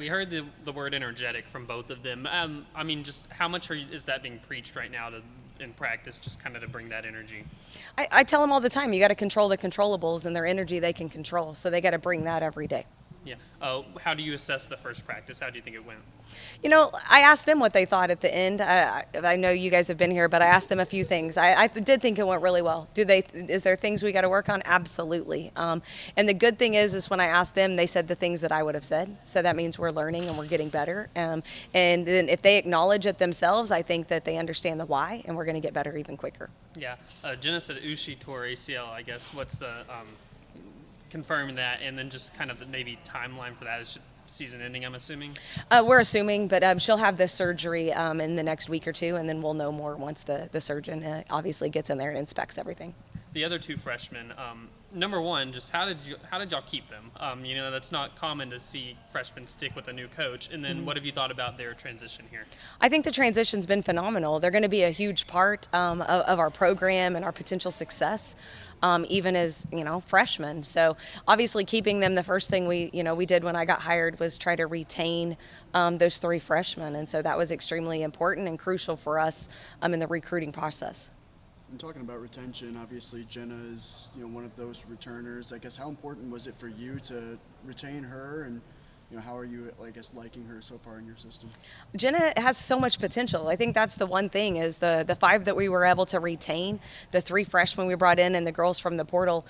We heard the word energetic from both of them. I mean, just how much is that being preached right now in practice, just kind of to bring that energy? I tell them all the time, you got to control the controllables and their energy they can control. So they got to bring that every day. Yeah. How do you assess the first practice? How do you think it went? I asked them what they thought at the end. I know you guys have been here, but I asked them a few things. I did think it went really well. Is there things we got to work on? Absolutely. And the good thing is when I asked them, they said the things that I would have said. So that means we're learning and we're getting better. And then if they acknowledge it themselves, I think that they understand the why, and we're going to get better even quicker. Yeah. Jenna said Ushi tore ACL. I guess what's the confirming that, and then just kind of the maybe timeline for that is season ending, I'm assuming. We're assuming, but she'll have this surgery in the next week or two, and then we'll know more once the surgeon obviously gets in there and inspects everything. The other two freshmen, number one, just how did y'all keep them? That's not common to see freshmen stick with a new coach. And then what have you thought about their transition here? I think the transition's been phenomenal. They're going to be a huge part of our program and our potential success. Even as freshmen. So obviously keeping them, the first thing we did when I got hired was try to retain those three freshmen, and so that was extremely important and crucial for us in the recruiting process. And talking about retention, obviously Jenna is one of those returners. I guess how important was it for you to retain her, and how are you, I guess, liking her so far in your system? Jenna has so much potential. I think that's the one thing is the five that we were able to retain, the three freshmen we brought in, and the girls from the portal.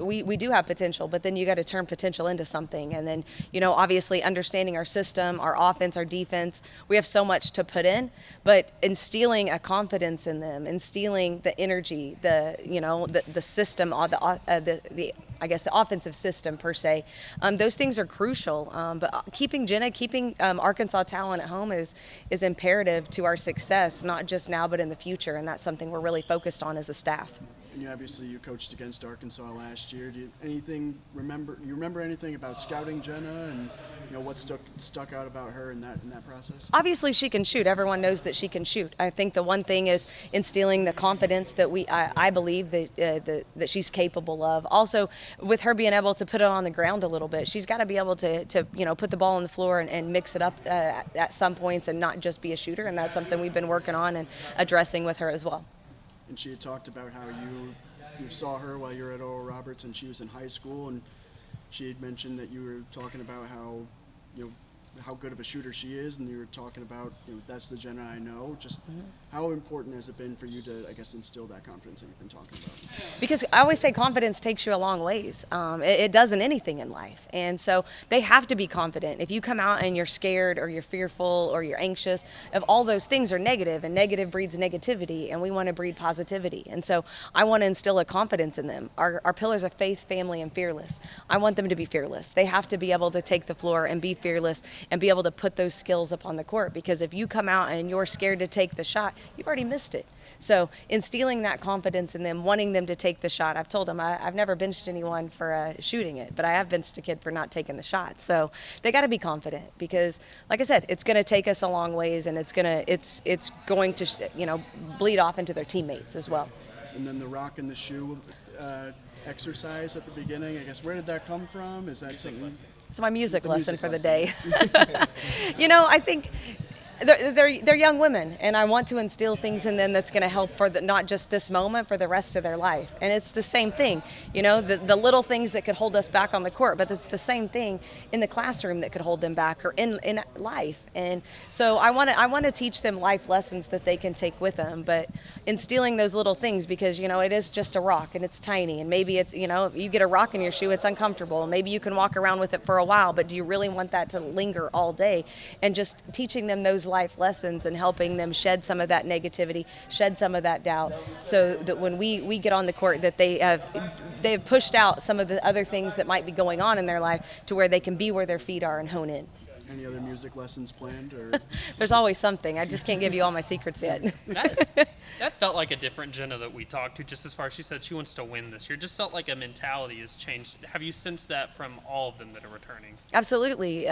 We do have potential, but then you got to turn potential into something. And then obviously understanding our system, our offense, our defense, we have so much to put in. But instilling a confidence in them, instilling the energy, the system, I guess the offensive system per se, those things are crucial. But keeping Jenna, keeping Arkansas talent at home is imperative to our success, not just now but in the future, and that's something we're really focused on as a staff. And obviously you coached against Arkansas last year. Do you remember anything about scouting Jenna, and what stuck out about her in that process? Obviously she can shoot. Everyone knows that she can shoot. I think the one thing is instilling the confidence that I believe that she's capable of. Also, with her being able to put it on the ground a little bit, she's got to be able to put the ball on the floor and mix it up at some points and not just be a shooter, and that's something we've been working on and addressing with her as well. And she had talked about how you saw her while you were at Oral Roberts and she was in high school, and she had mentioned that you were talking about how good of a shooter she is, and you were talking about that's the Jenna I know. Just how important has it been for you to, I guess, instill that confidence that you've been talking about? Because I always say confidence takes you a long ways. It does in anything in life, and so they have to be confident. If you come out and you're scared or you're fearful or you're anxious, if all those things are negative, and negative breeds negativity, and we want to breed positivity. And so I want to instill a confidence in them. Our pillars of faith, family, and fearless. I want them to be fearless. They have to be able to take the floor and be fearless and be able to put those skills up on the court, because if you come out and you're scared to take the shot, you've already missed it. So instilling that confidence in them, wanting them to take the shot. I've told them I've never benched anyone for shooting it, but I have benched a kid for not taking the shot. So they got to be confident, because like I said, it's going to take us a long ways, and it's going to bleed off into their teammates as well. And then the rock in the shoe exercise at the beginning, I guess, where did that come from? Is that something? It's my music lesson for the day. I think they're young women, and I want to instill things in them that's going to help for not just this moment, for the rest of their life. And it's the same thing, the little things that could hold us back on the court, but it's the same thing in the classroom that could hold them back, or in life. And so I want to teach them life lessons that they can take with them, but instilling those little things, because it is just a rock and it's tiny, and maybe it's you get a rock in your shoe, it's uncomfortable. Maybe you can walk around with it for a while, but do you really want that to linger all day? And just teaching them those life lessons and helping them shed some of that negativity, shed some of that doubt, so that when we get on the court, that they've pushed out some of the other things that might be going on in their life, to where they can be where their feet are and hone in. any other music lessons planned? Or There's always something. I just can't give you all my secrets yet. That felt like a different Jenna that we talked to, just as far as she said she wants to win this year. Just felt like a mentality has changed. Have you sensed that from all of them that are returning? Absolutely.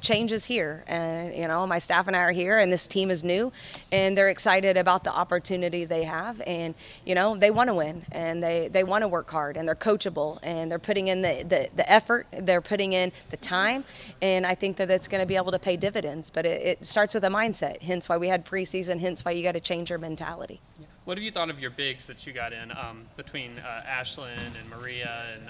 Change is here. And, my staff and I are here, and this team is new, and they're excited about the opportunity they have. And, they want to win, and they want to work hard, and they're coachable, and they're putting in the effort, they're putting in the time, and I think that it's going to be able to pay dividends. But it starts with a mindset, hence why we had preseason, hence why you got to change your mentality. What have you thought of your bigs that you got in between Ashlyn and Maria and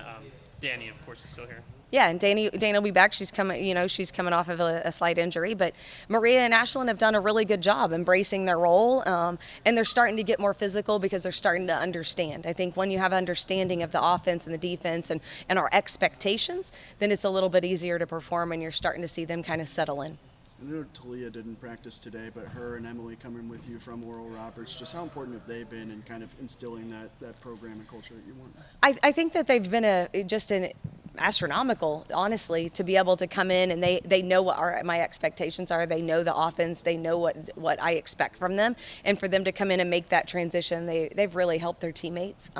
Danny, of course, is still here? Yeah, and Dani will be back. She's coming off of a slight injury, but Maria and Ashlyn have done a really good job embracing their role, and they're starting to get more physical because they're starting to understand. I think when you have understanding of the offense and the defense and our expectations, then it's a little bit easier to perform, and you're starting to see them kind of settle in. I know Talia didn't practice today, but her and Emily coming with you from Oral Roberts, just how important have they been in kind of instilling that program and culture that you want? I think that they've been just an astronomical, honestly, to be able to come in and they know what my expectations are. They know the offense. They know what I expect from them. And for them to come in and make that transition, they've really helped their teammates.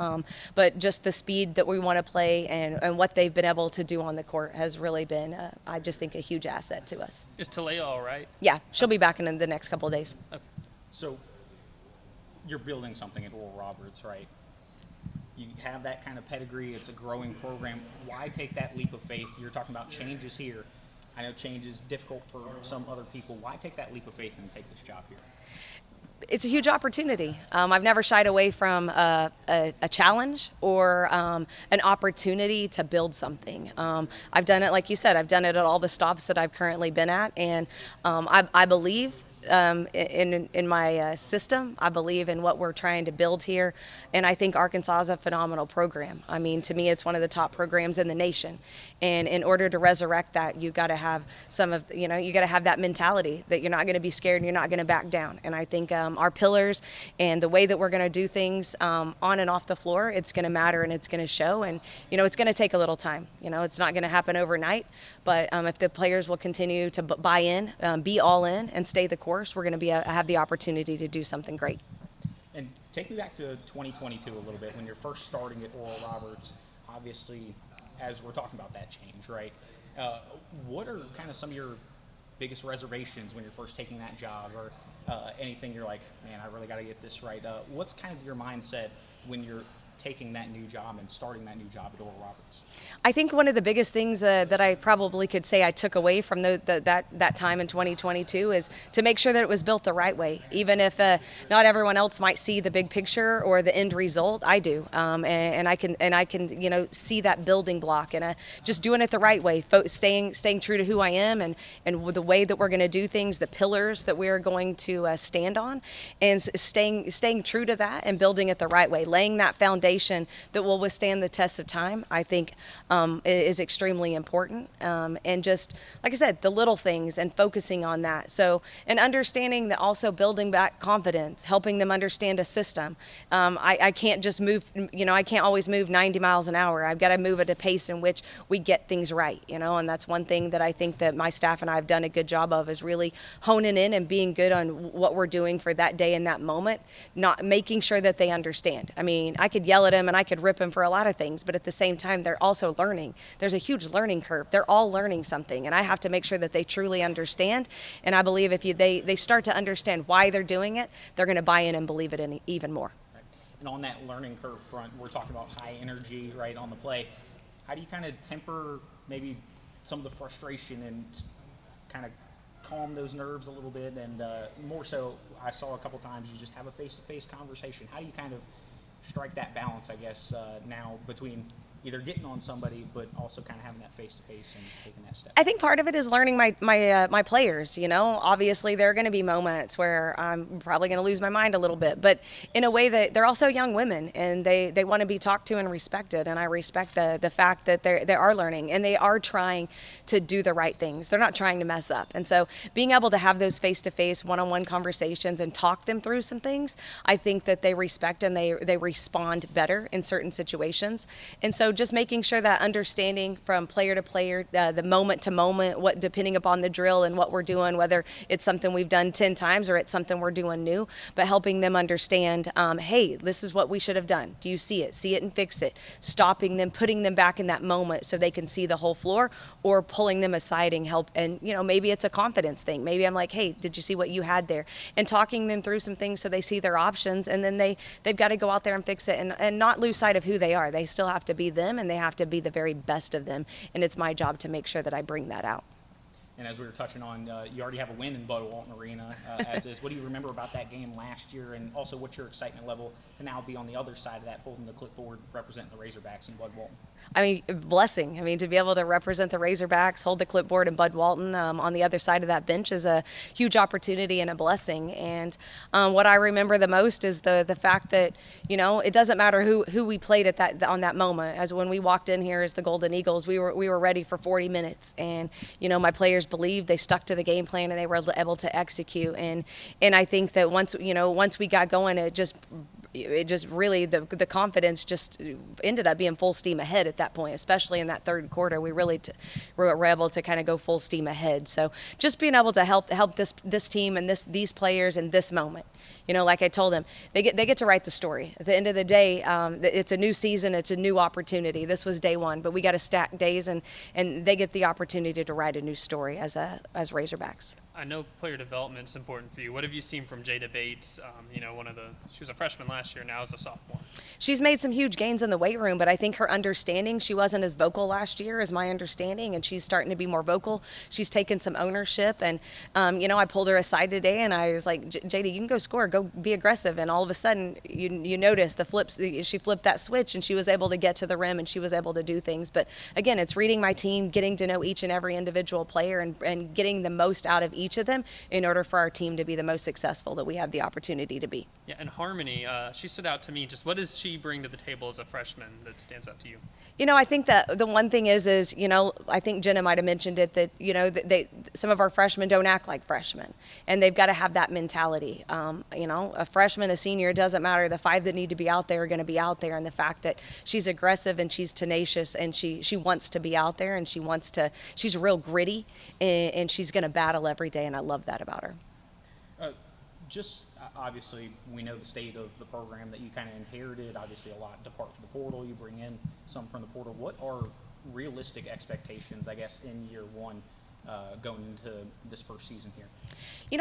But just the speed that we want to play and what they've been able to do on the court has really been, I just think, a huge asset to us. Is Talia all right? Yeah, she'll be back in the next couple of days. Okay. So you're building something at Oral Roberts, right? You have that kind of pedigree. It's a growing program. Why take that leap of faith? You're talking about changes here. I know change is difficult for some other people. Why take that leap of faith and take this job here? It's a huge opportunity. I've never shied away from a challenge or an opportunity to build something. I've done it, like you said, I've done it at all the stops that I've currently been at, and I believe in my system. I believe in what we're trying to build here, and I think Arkansas is a phenomenal program. I mean, to me, it's one of the top programs in the nation, and in order to resurrect that, you got to have you got to have that mentality that you're not going to be scared and you're not going to back down. And I think our pillars and the way that we're going to do things on and off the floor, it's going to matter and it's going to show, and it's going to take a little time. It's not going to happen overnight, but if the players will continue to buy in, be all in, and stay the course, we're going to have the opportunity to do something great. And take me back to 2022 a little bit, when you're first starting at Oral Roberts. Obviously, as we're talking about that change, right? What are kind of some of your biggest reservations when you're first taking that job, or anything you're like, man, I really got to get this right? What's kind of your mindset when you're taking that new job and starting that new job at Oral Roberts? I think one of the biggest things that I probably could say I took away from that time in 2022 is to make sure that it was built the right way. Even if not everyone else might see the big picture or the end result, I do, and I can see that building block, and just doing it the right way, staying true to who I am and the way that we're going to do things, the pillars that we are going to stand on, and staying true to that and building it the right way, laying that foundation that will withstand the test of time. I think is extremely important, and just like I said, the little things and focusing on that. So, and understanding that, also building back confidence, helping them understand a system. I can't just move, I can't always move 90 miles an hour. I've got to move at a pace in which we get things right, and that's one thing that I think that my staff and I have done a good job of, is really honing in and being good on what we're doing for that day and that moment, not making sure that they understand. I mean, I could yell at them and I could rip them for a lot of things, but at the same time, they're also learning. There's a huge learning curve. They're all learning something, and I have to make sure that they truly understand. And I believe if they start to understand why they're doing it, they're going to buy in and believe it in even more. Right. And on that learning curve front, we're talking about high energy, right, on the play. How do you kind of temper maybe some of the frustration and kind of calm those nerves a little bit? And more so, I saw a couple times you just have a face-to-face conversation. How do you kind of strike that balance, I guess, now between either getting on somebody, but also kind of having that face-to-face and taking that step? I think part of it is learning my players. Obviously there are going to be moments where I'm probably going to lose my mind a little bit, but in a way that they're also young women, and they want to be talked to and respected. And I respect the fact that they are learning and they are trying to do the right things. They're not trying to mess up. And so being able to have those face-to-face, one-on-one conversations and talk them through some things, I think that they respect and they respond better in certain situations. And so just making sure that understanding from player to player, the moment to moment, what depending upon the drill and what we're doing, whether it's something we've done 10 times or it's something we're doing new, but helping them understand, hey, this is what we should have done. Do you see it? See it and fix it. Stopping them, putting them back in that moment so they can see the whole floor, or pulling them aside and help. And, maybe it's a confidence thing. Maybe I'm like, hey, did you see what you had there? And talking them through some things so they see their options, and then they've got to go out there and fix it, and not lose sight of who they are. They still have to be them, and they have to be the very best of them. And it's my job to make sure that I bring that out. And as we were touching on, you already have a win in Bud Walton Arena, as is. What do you remember about that game last year? And also, what's your excitement level to now be on the other side of that, holding the clipboard, representing the Razorbacks in Bud Walton? I mean, blessing. I mean, to be able to represent the Razorbacks, hold the clipboard in Bud Walton on the other side of that bench is a huge opportunity and a blessing. And what I remember the most is the fact that, it doesn't matter who we played at on that moment. As when we walked in here as the Golden Eagles, we were ready for 40 minutes. And, my players believed, they stuck to the game plan, and they were able to execute. And I think that once we got going, it just really, the confidence just ended up being full steam ahead at that point, especially in that third quarter. We really were able to kind of go full steam ahead. So just being able to help this team and these players in this moment. Like I told them, they get to write the story. At the end of the day, it's a new season, it's a new opportunity. This was day one, but we got to stack days, and they get the opportunity to write a new story as Razorbacks. I know player development is important for you. What have you seen from Jada Bates? She was a freshman last year, now is a sophomore. She's made some huge gains in the weight room, but I think her understanding, she wasn't as vocal last year, is my understanding, and she's starting to be more vocal. She's taken some ownership, and I pulled her aside today, and I was like, Jada, you can go score, go be aggressive. And all of a sudden, you notice she flipped that switch, and she was able to get to the rim, and she was able to do things. But again, it's reading my team, getting to know each and every individual player, and getting the most out of each of them in order for our team to be the most successful that we have the opportunity to be. Yeah, and Harmony, she stood out to me. Just what does she bring to the table as a freshman that stands out to you? I think that the one thing is I think Jenna might have mentioned it, that some of our freshmen don't act like freshmen, and they've got to have that mentality. A freshman, a senior, it doesn't matter. The five that need to be out there are going to be out there, and the fact that she's aggressive and she's tenacious and she wants to be out there, and she's real gritty, and she's going to battle every day, and I love that about her. Obviously, we know the state of the program that you kind of inherited. Obviously, a lot depart from the portal. You bring in some from the portal. What are realistic expectations, I guess, in year one going into this first season here?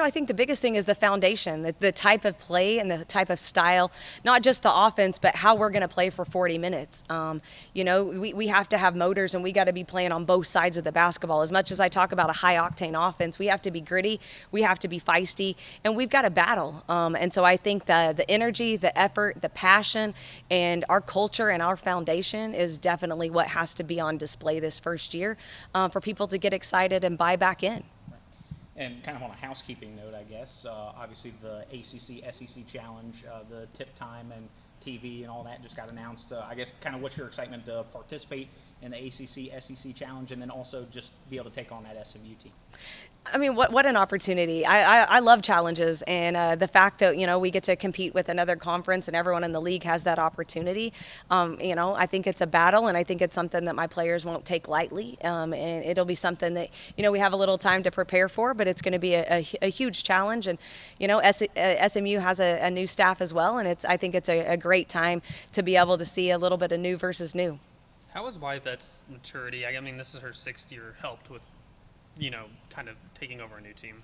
I think the biggest thing is the foundation, the type of play and the type of style, not just the offense, but how we're going to play for 40 minutes. We have to have motors, and we got to be playing on both sides of the basketball. As much as I talk about a high-octane offense, we have to be gritty, we have to be feisty, and we've got to battle. And so I think the energy, the effort, the passion, and our culture and our foundation is definitely what has to be on display this first year for people to get excited and buy back in. And kind of on a housekeeping note, I guess, obviously the ACC-SEC Challenge, the tip time and TV and all that just got announced. I guess kind of what's your excitement to participate in the ACC-SEC Challenge, and then also just be able to take on that SMU team? I mean, what an opportunity. I love challenges, and the fact that, we get to compete with another conference and everyone in the league has that opportunity. I think it's a battle, and I think it's something that my players won't take lightly, and it'll be something that, we have a little time to prepare for, but it's going to be a huge challenge. And, SMU has a new staff as well, and I think it's a great time to be able to see a little bit of new versus new. How has Wyvette's maturity, I mean, this is her 6th year, helped with, kind of taking over a new team?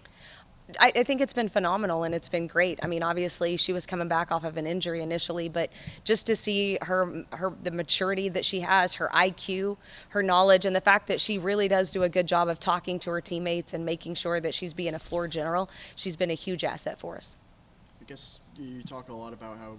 I think it's been phenomenal, and it's been great. I mean, obviously she was coming back off of an injury initially, but just to see the maturity that she has, her IQ, her knowledge, and the fact that she really does do a good job of talking to her teammates and making sure that she's being a floor general, she's been a huge asset for us. I guess you talk a lot about how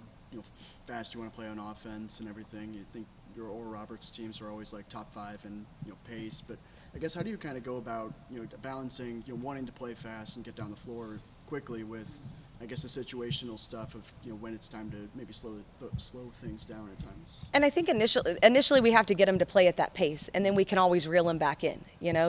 fast you want to play on offense and everything. You think your Oral Roberts teams are always like top 5 in pace, but I guess how do you kind of go about balancing wanting to play fast and get down the floor quickly with I guess the situational stuff of when it's time to maybe slow things down at times. And I think initially we have to get them to play at that pace, and then we can always reel them back in.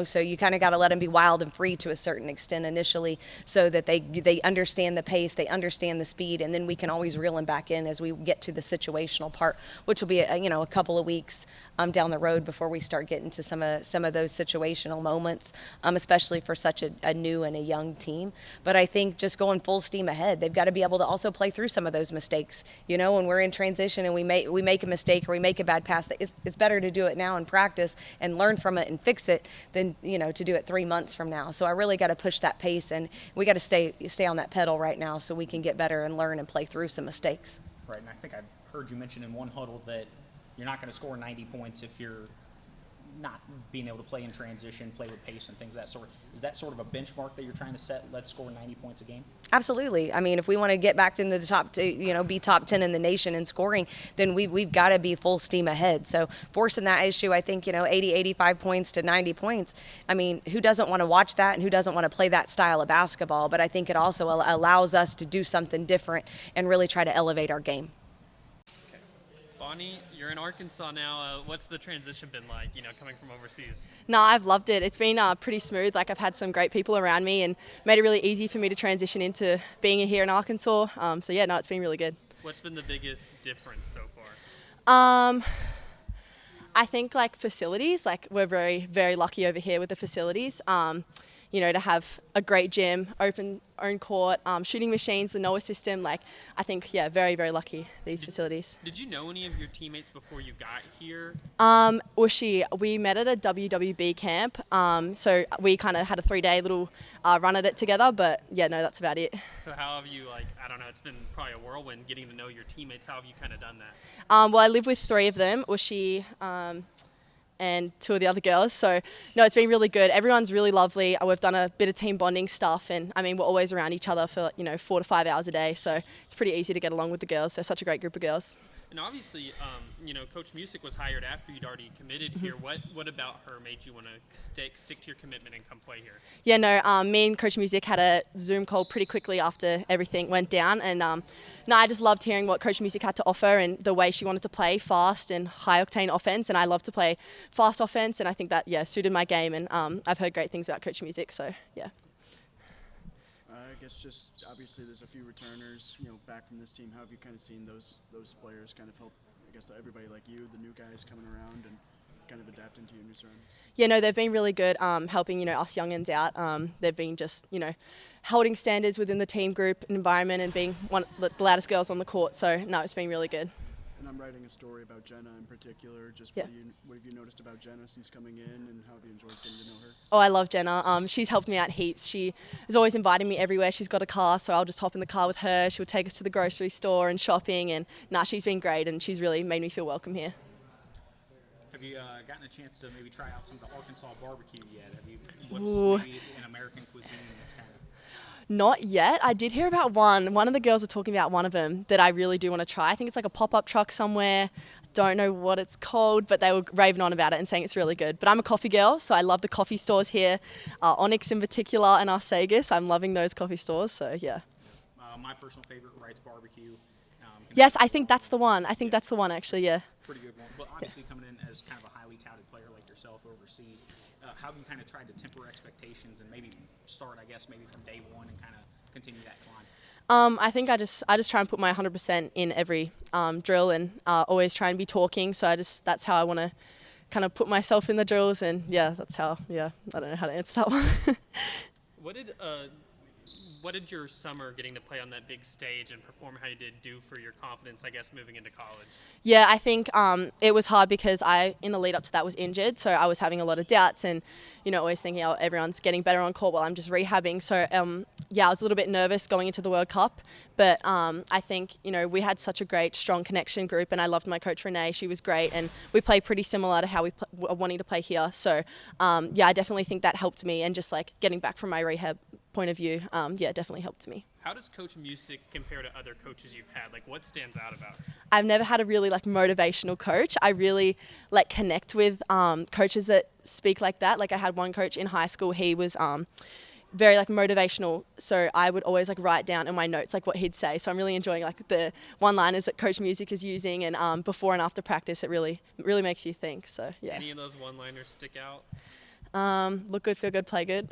So you kind of got to let them be wild and free to a certain extent initially, so that they understand the pace, they understand the speed, and then we can always reel them back in as we get to the situational part, which will be a couple of weeks down the road before we start getting to some of those situational moments, especially for such a new and a young team. But I think just going full steam ahead. They've got to be able to also play through some of those mistakes. When we're in transition and we make a mistake or we make a bad pass, it's better to do it now in practice and learn from it and fix it than to do it 3 months from now. So I really got to push that pace, and we got to stay on that pedal right now so we can get better and learn and play through some mistakes. Right, and I think I heard you mention in one huddle that you're not going to score 90 points if you're not being able to play in transition, play with pace and things of that sort. Is that sort of a benchmark that you're trying to set? Let's score 90 points a game? Absolutely. I mean, if we want to get back into the top, be top 10 in the nation in scoring, then we've got to be full steam ahead. So forcing that issue, I think, 80, 85 points to 90 points. I mean, who doesn't want to watch that and who doesn't want to play that style of basketball? But I think it also allows us to do something different and really try to elevate our game. Bonnie, you're in Arkansas now. What's the transition been like, coming from overseas? No, I've loved it. It's been pretty smooth. I've had some great people around me and made it really easy for me to transition into being here in Arkansas. It's been really good. What's been the biggest difference so far? I think facilities, we're very, very lucky over here with the facilities. To have a great gym, own court, shooting machines, the NOAA system. I think, very, very lucky, these facilities. Did you know any of your teammates before you got here? We met at a WWB camp. So we kind of had a 3-day little run at it together. But, that's about it. So how have you, I don't know, it's been probably a whirlwind getting to know your teammates. How have you kind of done that? I live with 3 of them. And 2 of the other girls. So, no, it's been really good. Everyone's really lovely. We've done a bit of team bonding stuff, and we're always around each other for 4 to 5 hours a day. So it's pretty easy to get along with the girls. They're such a great group of girls. And obviously, Coach Musick was hired after you'd already committed here. What about her made you want to stick to your commitment and come play here? Yeah, no, me and Coach Musick had a Zoom call pretty quickly after everything went down. And, I just loved hearing what Coach Musick had to offer and the way she wanted to play fast and high-octane offense. And I love to play fast offense, and I think that, suited my game. And I've heard great things about Coach Musick, so, yeah. I guess just obviously there's a few returners, back from this team. How have you kind of seen those players kind of help, I guess, everybody like you, the new guys coming around and kind of adapting to your new surroundings? Yeah, no, they've been really good helping, us youngins out. They've been just, holding standards within the team group and environment and being one of the loudest girls on the court. So, no, it's been really good. And I'm writing a story about Jenna in particular. Just Yeah. what have you noticed about Jenna since coming in, and how have you enjoyed getting to know her? Oh, I love Jenna. She's helped me out heaps. She is always inviting me everywhere. She's got a car, so I'll just hop in the car with her. She'll take us to the grocery store and shopping. And she's been great, and she's really made me feel welcome here. Have you gotten a chance to maybe try out some of the Arkansas barbecue yet? What's maybe an American cuisine that's kind of... Not yet. I did hear about one. One of the girls were talking about one of them that I really do want to try. I think it's a pop-up truck somewhere. Don't know what it's called, but they were raving on about it and saying it's really good. But I'm a coffee girl, so I love the coffee stores here. Onyx in particular and Arsagas. I'm loving those coffee stores, so yeah. My personal favorite, Wright's Barbecue. Yes, I think that's the one. That's the one, actually, yeah. Pretty good one. But obviously coming in as kind of a highly touted player like yourself overseas, how have you kind of tried to temper expectations and maybe start, I guess, maybe from day one and kind of continue that climb? I think I just try and put my 100% in every drill and always try and be talking. So that's how I want to kind of put myself in the drills, and I don't know how to answer that one. What did your summer getting to play on that big stage and perform how you did do for your confidence, I guess, moving into college? Yeah, I think it was hard because in the lead up to that, was injured. So I was having a lot of doubts and, always thinking, oh, everyone's getting better on court while I'm just rehabbing. So, I was a little bit nervous going into the World Cup. But I think, we had such a great, strong connection group. And I loved my coach, Renee. She was great. And we played pretty similar to how we were wanting to play here. So, I definitely think that helped me. And just getting back from my rehab point of view, definitely helped me. How does Coach Musick compare to other coaches you've had? What stands out about her? I've never had a really motivational coach. I really connect with coaches that speak like that. I had one coach in high school. He was very like motivational. So I would always like write down in my notes like what he'd say. So I'm really enjoying like the one-liners that Coach Musick is using, and before and after practice, it really makes you think. So yeah. Any of those one-liners stick out? Look good, feel good, play good.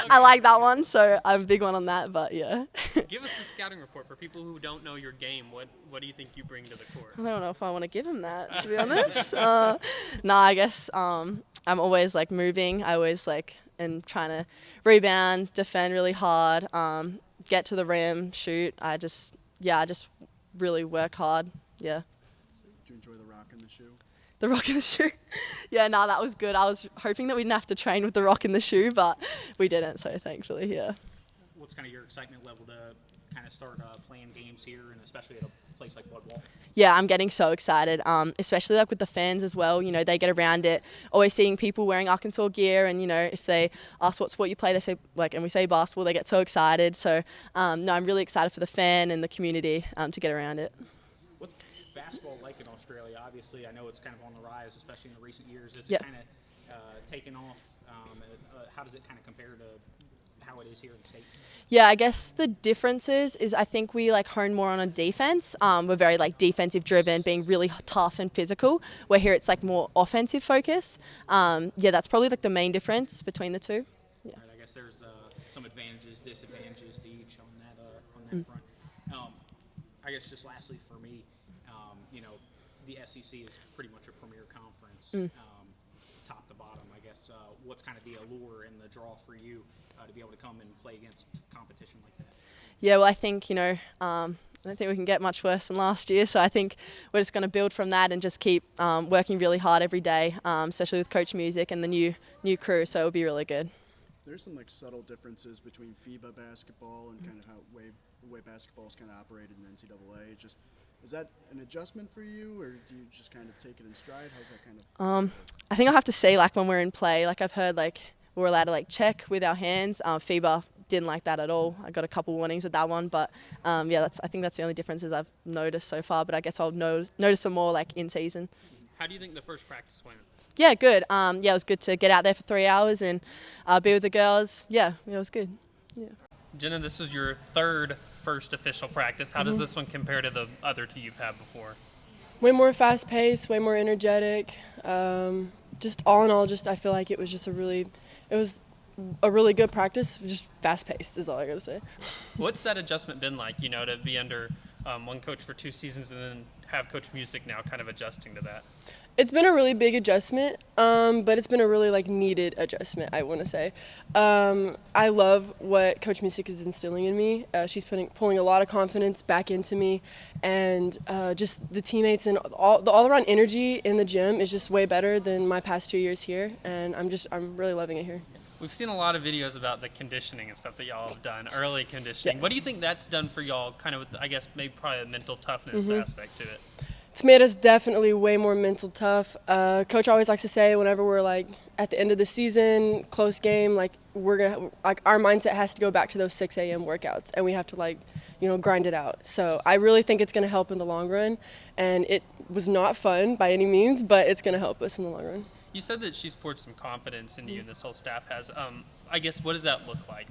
I like that one, so I'm a big one on that. But yeah. Give us the scouting report for people who don't know your game. What do you think you bring to the court? I don't know if I want to give him that, to be honest. I guess I'm always like moving. I always like and trying to rebound, defend really hard, get to the rim, shoot. I just really work hard. Yeah. Did you enjoy the rock in the shoe? The rock in the shoe. Yeah, that was good. I was hoping that we didn't have to train with the rock in the shoe, but we didn't, so thankfully, yeah. What's kind of your excitement level to kind of start playing games here, and especially at a place like Bloodwall? Yeah, I'm getting so excited, especially like with the fans as well. You know, they get around it, always seeing people wearing Arkansas gear, and you know, if they ask what sport you play, they say and we say basketball, they get so excited. So, I'm really excited for the fan and the community to get around it. What's basketball like in Australia? Obviously, I know it's kind of on the rise, especially in the recent years. Is it kind of taken off? How does it kind of compare to how it is here in the States? Yeah, I guess the difference is I think we like hone more on a defense. We're very like defensive driven, being really tough and physical. Where here it's like more offensive focus. That's probably like the main difference between the two. Yeah. Right, I guess there's some advantages, disadvantages to each on that front. I guess just lastly for me, the SEC is pretty much a premier conference, top to bottom. I guess what's kind of the allure and the draw for you to be able to come and play against competition like that? Yeah, well, I think, I don't think we can get much worse than last year. So I think we're just going to build from that and just keep working really hard every day, especially with Coach Musick and the new crew. So it'll be really good. There's some like subtle differences between FIBA basketball and kind of the way basketball is kind of operated in NCAA. Just is that an adjustment for you, or do you just kind of take it in stride? How's that kind of? I think I'll have to say like when we're in play, like I've heard like we're allowed to like check with our hands. FIBA didn't like that at all. I got a couple warnings at that one, but I think that's the only differences I've noticed so far. But I guess I'll notice some more like in season. How do you think the first practice went? Yeah, good. It was good to get out there for 3 hours and be with the girls. Yeah, it was good. Yeah. Jenna, this was your first official practice. How does this one compare to the other two you've had before? Way more fast-paced, way more energetic. Just all in all, I feel like it was a really good practice. Just fast-paced is all I gotta say. What's that adjustment been like? To be under one coach for 2 seasons and then have Coach Musick now kind of adjusting to that. It's been a really big adjustment, but it's been a really needed adjustment, I want to say. I love what Coach Musick is instilling in me. She's pulling a lot of confidence back into me, and just the teammates and the all-around energy in the gym is just way better than my past 2 years here, and I'm really loving it here. We've seen a lot of videos about the conditioning and stuff that y'all have done, early conditioning. Yeah. What do you think that's done for y'all, kind of with, I guess, maybe probably a mental toughness aspect to it? It's made us definitely way more mental tough. Coach always likes to say whenever we're at the end of the season, close game, we're gonna our mindset has to go back to those 6 a.m. workouts, and we have to grind it out. So I really think it's gonna help in the long run, and it was not fun by any means, but it's gonna help us in the long run. You said that she's poured some confidence into you, and this whole staff has. I guess, what does that look like?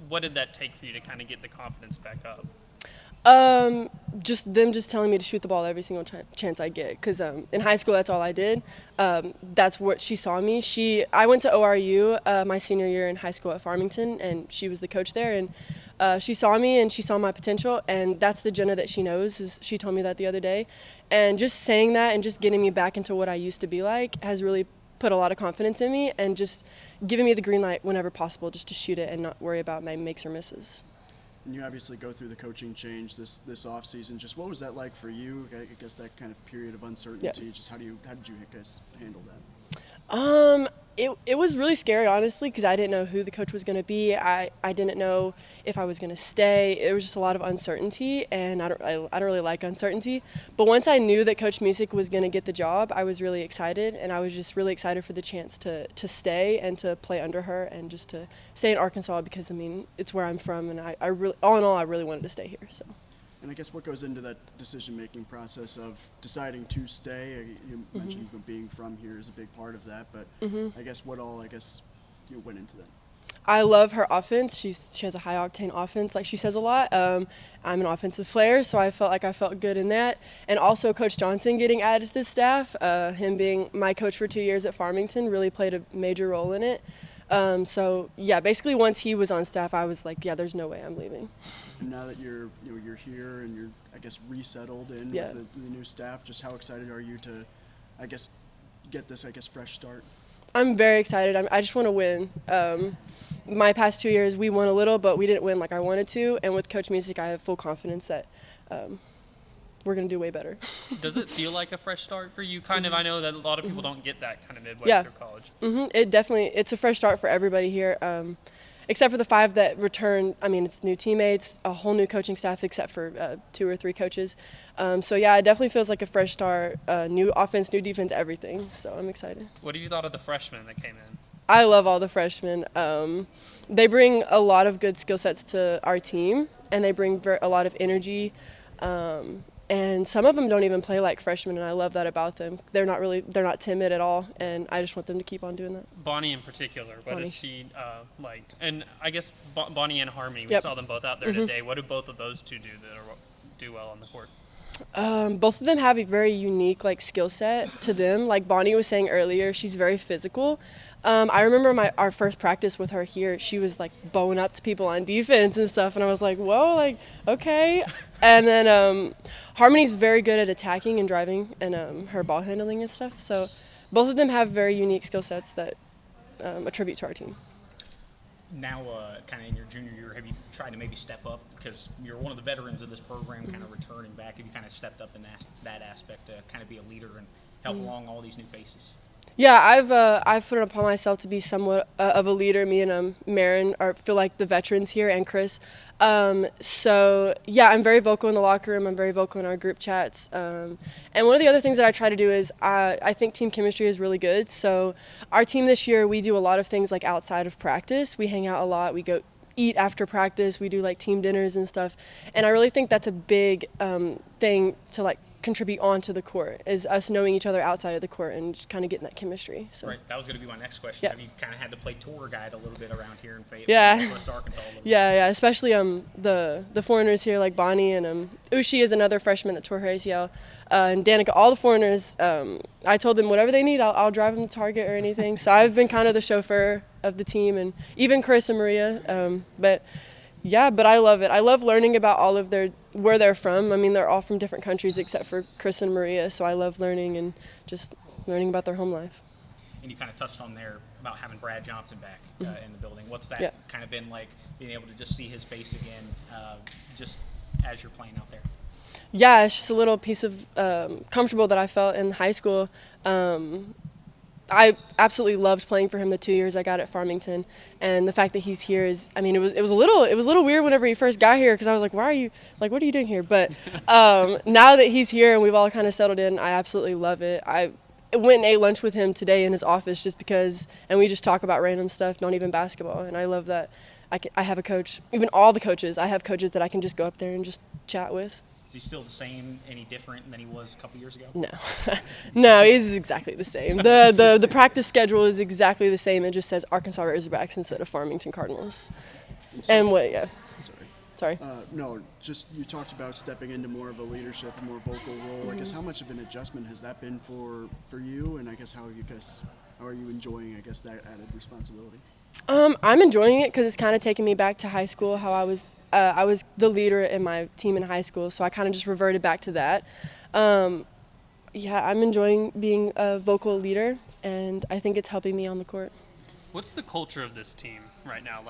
What did that take for you to kind of get the confidence back up? Just them telling me to shoot the ball every single chance I get. Because in high school, that's all I did. That's what she saw me. I went to ORU my senior year in high school at Farmington, and she was the coach there. And she saw me, and she saw my potential, and that's the Jenna that she knows. She told me that the other day. And just saying that and just getting me back into what I used to be like has really put a lot of confidence in me, and just giving me the green light whenever possible just to shoot it and not worry about my makes or misses. And you obviously go through the coaching change this off season. Just what was that like for you? I guess that kind of period of uncertainty. Yeah. Just how did you guys handle that? It was really scary, honestly, because I didn't know who the coach was going to be. I didn't know if I was going to stay. It was just a lot of uncertainty, and I don't really like uncertainty. But once I knew that Coach Musick was going to get the job, I was really excited, and I was just really excited for the chance to stay and to play under her and just to stay in Arkansas because, it's where I'm from, and I really, all in all, I really wanted to stay here. So. And I guess what goes into that decision-making process of deciding to stay? You mentioned being from here is a big part of that, but I guess what all went into that? I love her offense. She has a high octane offense, like she says a lot. I'm an offensive player, so I felt good in that. And also Coach Johnson getting added to the staff, him being my coach for 2 years at Farmington really played a major role in it. So yeah, basically once he was on staff, I was like, yeah, there's no way I'm leaving. And now that you're here and you're, I guess, resettled in Yeah. with the new staff, just how excited are you to, I guess, get this, fresh start? I'm very excited. I just want to win. My past 2 years, we won a little, but we didn't win like I wanted to. And with Coach Musick, I have full confidence that we're going to do way better. Does it feel like a fresh start for you? Kind of. I know that a lot of people don't get that kind of midway Yeah. through college. It's a fresh start for everybody here, except for the 5 that returned. I mean, it's new teammates, a whole new coaching staff, except for 2 or 3 coaches. So yeah, it definitely feels like a fresh start, new offense, new defense, everything. So I'm excited. What have you thought of the freshmen that came in? I love all the freshmen. They bring a lot of good skill sets to our team, and they bring a lot of energy. And some of them don't even play like freshmen, and I love that about them. They're not timid at all, and I just want them to keep on doing that. Bonnie in particular, what Bonnie. is she like? And I guess Bonnie and Harmony, we Yep. saw them both out there today. What do both of those two do well on the court? Both of them have a very unique skill set to them. Like Bonnie was saying earlier, she's very physical. I remember our first practice with her here. She was bowing up to people on defense and stuff, and I was like, whoa, okay. And then Harmony's very good at attacking and driving and her ball handling and stuff. So both of them have very unique skill sets that attribute to our team. Now, kind of in your junior year, have you tried to maybe step up? Because you're one of the veterans of this program, kind of returning back. Have you kind of stepped up in that aspect to kind of be a leader and help along all these new faces? Yeah, I've put it upon myself to be somewhat of a leader. Me and Marin feel like the veterans here, and Chris. So yeah, I'm very vocal in the locker room. I'm very vocal in our group chats. And one of the other things that I try to do is I think team chemistry is really good. So our team this year, we do a lot of things outside of practice. We hang out a lot. We go eat after practice. We do team dinners and stuff. And I really think that's a big thing to contribute onto the court, is us knowing each other outside of the court and just kind of getting that chemistry. So. Right, that was going to be my next question. Yeah. Have you kind of had to play tour guide a little bit around here in Fayetteville, Yeah. Northwest Arkansas? A little bit? Yeah, especially the foreigners here like Bonnie and Ushi is another freshman that tore her ACL, and Danica. All the foreigners, I told them whatever they need, I'll drive them to Target or anything. So I've been kind of the chauffeur of the team, and even Chris and Maria. But I love it. I love learning about all of where they're from. I mean, they're all from different countries except for Chris and Maria. So I love learning and just learning about their home life. And you kind of touched on there about having Brad Johnson back in the building. What's that Yeah. kind of been like, being able to just see his face again, just as you're playing out there? Yeah, it's just a little piece of comfortable that I felt in high school. I absolutely loved playing for him the 2 years I got at Farmington, and the fact that he's here is, I mean, it was a little weird whenever he first got here, because I was like, what are you doing here? But now that he's here and we've all kind of settled in, I absolutely love it. I went and ate lunch with him today in his office just because, and we just talk about random stuff, not even basketball, and I love that I have a coach, even all the coaches, I have coaches that I can just go up there and just chat with. Is he still the same, any different than he was a couple years ago? No, no, he's exactly the same. The practice schedule is exactly the same. It just says Arkansas Razorbacks instead of Farmington Cardinals. And what? Yeah. Sorry. No, just you talked about stepping into more of a leadership, a more vocal role. I guess how much of an adjustment has that been for you? And I guess how are you enjoying that added responsibility? I'm enjoying it because it's kind of taking me back to high school. How I was the leader in my team in high school, so I kind of just reverted back to that. Yeah, I'm enjoying being a vocal leader, and I think it's helping me on the court. What's the culture of this team right now?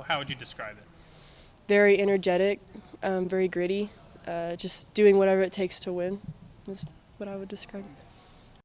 How would you describe it? Very energetic, very gritty, just doing whatever it takes to win is what I would describe.